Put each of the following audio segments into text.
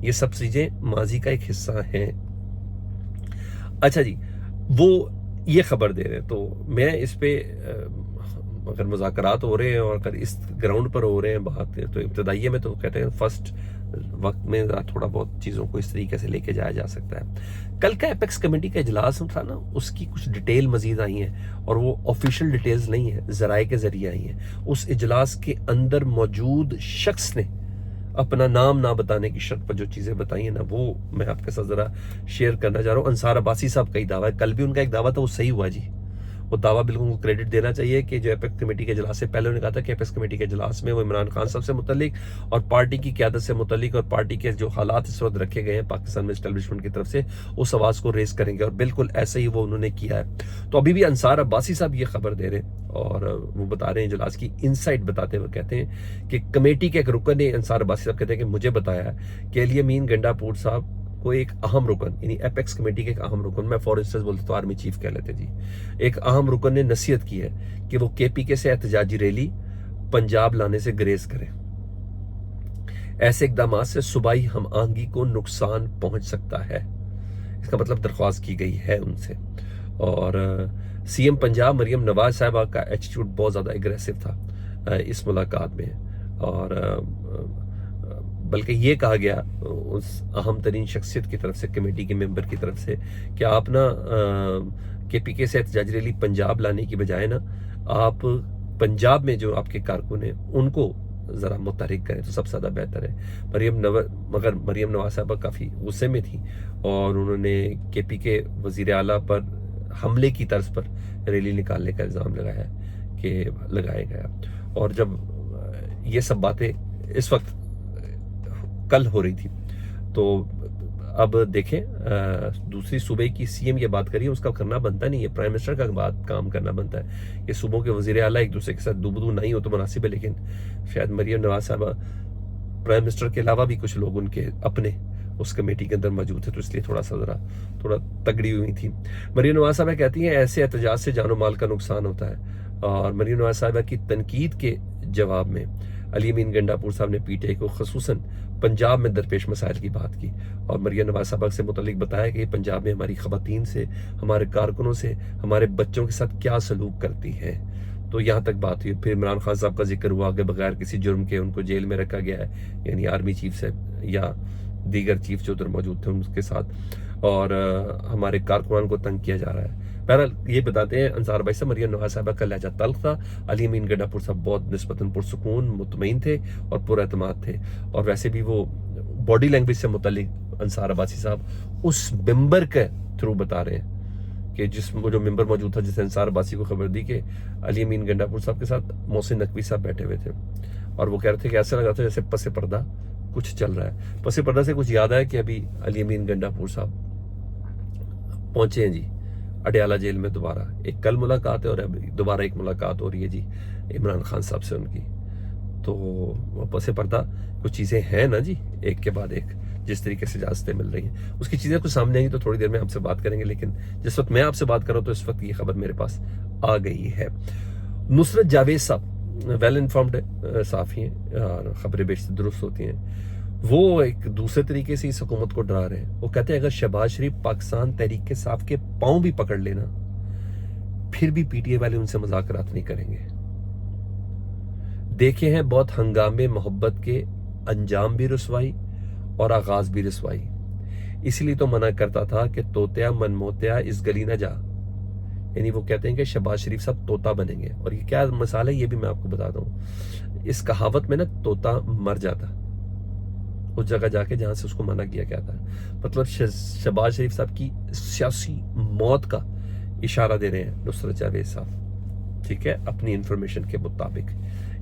یہ سب چیزیں ماضی کا ایک حصہ ہیں۔ اچھا جی، وہ یہ خبر دے رہے ہیں، تو میں اس پہ اگر مذاکرات ہو رہے ہیں اور اگر اس گراؤنڈ پر ہو رہے ہیں بات، تو ابتدائیے میں تو کہتے ہیں فرسٹ وقت میں تھوڑا بہت چیزوں کو اس طریقے سے لے کے جایا جا سکتا ہے۔ کل کا ایپیکس کمیٹی کا اجلاس تھا نا، اس کی کچھ ڈیٹیل مزید آئی ہیں، اور وہ آفیشیل ڈیٹیلز نہیں ہیں، ذرائع کے ذریعے آئی ہیں۔ اس اجلاس کے اندر موجود شخص نے اپنا نام نہ بتانے کی شرط پر جو چیزیں بتائی ہیں نا، وہ میں آپ کے ساتھ ذرا شیئر کرنا چاہ رہا ہوں۔ انصار عباسی صاحب کا ہی دعویٰ ہے، کل بھی ان کا ایک دعویٰ تھا، وہ صحیح ہوا جی۔ وہ دعویٰ بالکل ان کو کریڈٹ دینا چاہیے کہ جو ایپیکس کمیٹی کے اجلاس سے پہلے انہوں نے کہا تھا کہ ایپیکس کمیٹی کے اجلاس میں وہ عمران خان صاحب سے متعلق اور پارٹی کی قیادت سے متعلق اور پارٹی کے جو حالات اس وقت رکھے گئے ہیں پاکستان میں اسٹیبلشمنٹ کی طرف سے، اس آواز کو ریز کریں گے، اور بالکل ایسے ہی وہ انہوں نے کیا ہے۔ تو ابھی بھی انصار عباسی صاحب یہ خبر دے رہے ہیں، اور وہ بتا رہے ہیں اجلاس کی انسائٹ بتاتے ہوئے کہتے ہیں کہ کمیٹی کے ایک رکن نے، انصار عباسی صاحب کہتے ہیں کہ مجھے بتایا ہے کہ علی امین گنڈا پور صاحب کو ایک اہم رکن، یعنی ایپیکس کمیٹی کے ایک اہم رکن، میں فار انسٹنس بولتے تو آرمی چیف کہہ لیتے جی، ایک اہم رکن نے نصیحت کی ہے کہ وہ کے پی کے سے احتجاجی ریلی پنجاب لانے سے گریز کریں۔ ایسے اقدامات سے صوبائی ہم آہنگی کو نقصان پہنچ سکتا ہے، اس کا مطلب درخواست کی گئی ہے ان سے۔ اور سی ایم پنجاب مریم نواز صاحبہ کا ایٹیٹیوڈ بہت زیادہ اگریسو تھا اس ملاقات میں، اور بلکہ یہ کہا گیا اس اہم ترین شخصیت کی طرف سے، کمیٹی کے ممبر کی طرف سے، کہ آپ نا کے پی کے سے احتجاجی ریلی پنجاب لانے کی بجائے نا، آپ پنجاب میں جو آپ کے کارکن ہیں ان کو ذرا متحرک کریں تو سب سے زیادہ بہتر ہے۔ مگر مریم نواز صاحبہ کافی غصے میں تھی، اور انہوں نے کے پی کے وزیر اعلیٰ پر حملے کی طرز پر ریلی نکالنے کا الزام لگایا گیا۔ اور جب یہ سب باتیں اس وقت کل ہو رہی تھی، تو اب دیکھیں دوسری صوبے کی سی ایم یہ بات کری ہے، اس کا کرنا بنتا نہیں ہے، پرائم منسٹر کا کام کرنا بنتا ہے۔ یہ صوبوں کے وزیر اعلیٰ ایک دوسرے کے ساتھ دو نہیں ہو تو مناسب ہے، لیکن شاید مریم نواز صاحبہ پرائم منسٹر کے علاوہ بھی کچھ لوگ ان کے اپنے اس کمیٹی کے اندر موجود تھے، تو اس لیے تھوڑا تگڑی ہوئی تھی۔ مریم نواز صاحبہ کہتی ہیں ایسے احتجاج سے جان و مال کا نقصان ہوتا ہے، اور مریم نواز صاحبہ کی تنقید کے جواب میں علی امین گنڈا پور صاحب نے پی ٹی آئی کو خصوصاً پنجاب میں درپیش مسائل کی بات کی، اور مریم نواز صاحبہ سے متعلق بتایا کہ پنجاب میں ہماری خواتین سے، ہمارے کارکنوں سے، ہمارے بچوں کے ساتھ کیا سلوک کرتی ہیں۔ تو یہاں تک بات ہوئی۔ پھر عمران خان صاحب کا ذکر ہوا کہ بغیر کسی جرم کے ان کو جیل میں رکھا گیا ہے، یعنی آرمی چیف سے یا دیگر چیف جو ادھر موجود تھے ان کے ساتھ، اور ہمارے کارکنان کو تنگ کیا جا رہا ہے۔ بہرحال یہ بتاتے ہیں انصار بھائی صاحب، مریم نواز صاحبہ کا لہجہ تلخ تھا، علی امین گنڈا پور صاحب بہت نسبتاً پرسکون، مطمئن تھے اور پر اعتماد تھے، اور ویسے بھی وہ باڈی لینگویج سے متعلق انصار عباسی صاحب اس ممبر کے تھرو بتا رہے ہیں کہ جو ممبر موجود تھا، جس نے انصار عباسی کو خبر دی کہ علی امین گنڈا پور صاحب کے ساتھ محسن نقوی صاحب بیٹھے ہوئے تھے، اور وہ کہہ رہے تھے کہ ایسا لگا تھا جیسے پس پردہ کچھ چل رہا ہے۔ پس پردہ سے کچھ یاد آیا کہ ابھی علی امین گنڈا پور صاحب پہنچے ہیں جی اڈیالہ جیل میں، دوبارہ ایک کل ملاقات ہے اور اب دوبارہ ایک ملاقات ہو رہی ہے جی عمران خان صاحب سے ان کی۔ تو پس پردہ کچھ چیزیں ہیں نا جی، ایک کے بعد ایک جس طریقے سے اجازتیں مل رہی ہیں، اس کی چیزیں کچھ سامنے آئیں گی تو تھوڑی دیر میں آپ سے بات کریں گے، لیکن جس وقت میں آپ سے بات کر رہا ہوں تو اس وقت یہ خبر میرے پاس آ گئی ہے۔ نصرت جاوید صاحب ویل انفارمڈ صحافی ہیں اور خبریں بیشتر درست ہوتی ہیں، وہ ایک دوسرے طریقے سے اس حکومت کو ڈرا رہے ہیں۔ وہ کہتے ہیں اگر شہباز شریف پاکستان تحریک کے صاف کے پاؤں بھی پکڑ لینا، پھر بھی پی ٹی آئی والے ان سے مذاکرات نہیں کریں گے۔ دیکھے ہیں بہت ہنگامے محبت کے انجام بھی رسوائی اور آغاز بھی رسوائی، اس لیے تو منع کرتا تھا کہ توتیا من موتیا اس گلی نہ جا، یعنی وہ کہتے ہیں کہ شہباز شریف صاحب طوطا بنیں گے، اور یہ کیا مثال ہے یہ بھی میں آپ کو بتاتا ہوں۔ اس کہاوت میں نا طوطا مر جاتا اس جگہ جا کے جہاں سے اس کو منع کیا گیا تھا، مطلب شہباز شریف صاحب کی سیاسی موت کا اشارہ دے رہے ہیں نصرت جاوید صاحب، ٹھیک ہے، اپنی انفارمیشن کے مطابق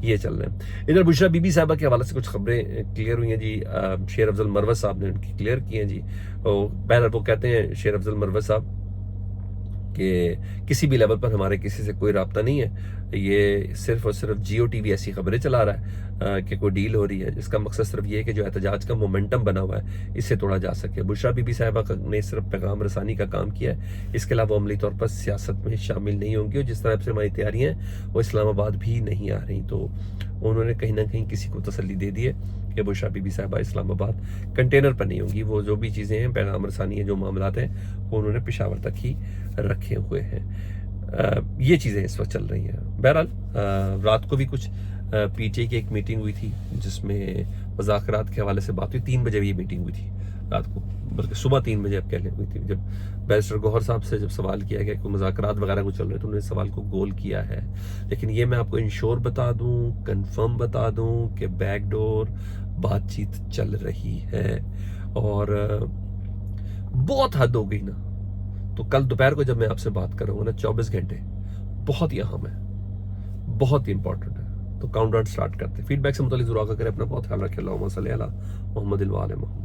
یہ چل رہے ہیں۔ ادھر بشرا بی بی صاحبہ کے حوالے سے کچھ خبریں کلیئر ہوئی ہیں جی، شیر افضل مروت صاحب نے ان کی کلیئر کی ہیں جی۔ بہرحال وہ کہتے ہیں شیر افضل مروت صاحب کہ کسی بھی لیول پر ہمارے کسی سے کوئی رابطہ نہیں ہے، یہ صرف اور صرف جیو ٹی وی ایسی خبریں چلا رہا ہے کہ کوئی ڈیل ہو رہی ہے، جس کا مقصد صرف یہ ہے کہ جو احتجاج کا مومنٹم بنا ہوا ہے اس سے توڑا جا سکے۔ بشرا بی بی صاحبہ نے صرف پیغام رسانی کا کام کیا ہے، اس کے علاوہ وہ عملی طور پر سیاست میں شامل نہیں ہوں گی، اور جس طرح سے ہماری تیاریاں ہیں وہ اسلام آباد بھی نہیں آ رہی، تو انہوں نے کہیں نہ کہیں کسی کو تسلی دے دی ہے کہ بشرا بی بی صاحبہ اسلام آباد کنٹینر پر نہیں ہوں گی. وہ جو بھی چیزیں ہیں، پیغام رسانی ہے، جو معاملات ہیں، وہ انہوں نے پشاور تک ہی رکھے ہوئے ہیں. یہ چیزیں اس وقت چل رہی ہیں. بہرحال رات کو بھی کچھ پی ٹی آئی کی ایک میٹنگ ہوئی تھی جس میں مذاکرات کے حوالے سے بات ہوئی. 3 بجے یہ میٹنگ ہوئی تھی رات کو، بلکہ صبح 3 بجے اب کہہ لیں ہوئی تھی. جب بیرسٹر گوہر صاحب سے جب سوال کیا گیا کہ مذاکرات وغیرہ کو چل رہے تو انہوں نے سوال کو گول کیا ہے. لیکن یہ میں آپ کو انشور بتا دوں، کنفرم بتا دوں کہ بیک ڈور بات چیت چل رہی ہے. اور بہت حد ہو گئی نا، تو کل دوپہر کو جب میں آپ سے بات کروں گا نا، 24 گھنٹے بہت ہی اہم ہے، بہت ہی امپورٹنٹ ہے. تو کاؤنٹ ڈاؤن سٹارٹ کرتے ہیں. فیڈ بیک سے متعلق ضرور آگاہ کریں. اپنا بہت خیال رکھیں. اللہم صلی علی محمد و آل محمد.